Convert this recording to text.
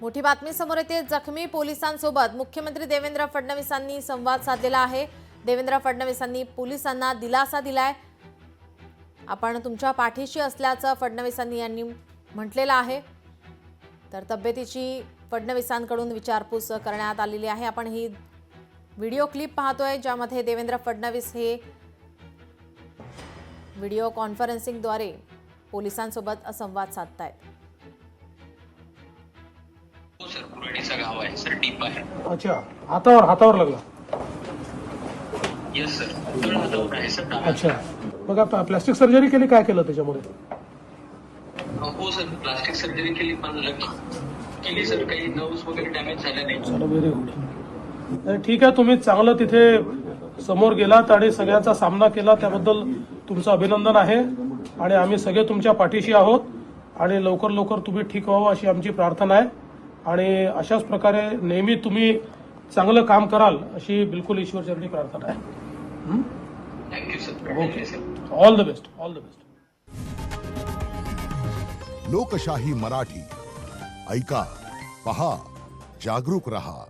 मोठी बातमी समोर येते। जखमी पोलिसांसोबत मुख्यमंत्री देवेंद्र फडणवीसांनी संवाद साधलेला आहे। देवेंद्र फडणवीसांनी पोलिसांना दिलासा दिलाय। आपण तुमच्या पाठीशी असल्याचं फडणवीसांनी यांनी म्हटलेलं आहे। तर तब्येतीची फडणवीसांकडून विचारपूस करण्यात आलेली आहे। आपण ही व्हिडिओ क्लिप पाहतोय ज्यामध्ये देवेंद्र फडणवीस हे व्हिडिओ कॉन्फरन्सिंगद्वारे पोलिसांसोबत संवाद साधतायत। सर कुराडीचा गाव आहे सर, डीप आहे। अच्छा, हातावर लागला। यस सर, उजळ हातावर आहे सर। अच्छा, मग आता प्लास्टिक सर्जरी केली, काय केलं त्याच्यामध्ये? हो सर, प्लास्टिक सर्जरी केली, पण केली सर, काही नर्व्स वगैरे डॅमेज झाले नाही। चला, व्हेरी गुड। ठीक आहे, तुम्ही चांगलं तिथे समोर गेलात आणि सगळ्यांचा सामना केला, त्याबद्दल तुमचं अभिनंदन आहे आणि आम्ही सगळे तुमच्या पाठीशी आहोत आणि लवकर तुम्ही ठीक व्हावं अशी आमची प्रार्थना आहे आणि अशाच प्रकारे नेहमी तुम्ही चांगलं काम कराल अशी बिलकुल ईश्वरचरणी प्रार्थना आहे। Thank you sir. Okay, all the best, all the best. लोकशाही मराठी ऐका, पहा, जागरूक रहा।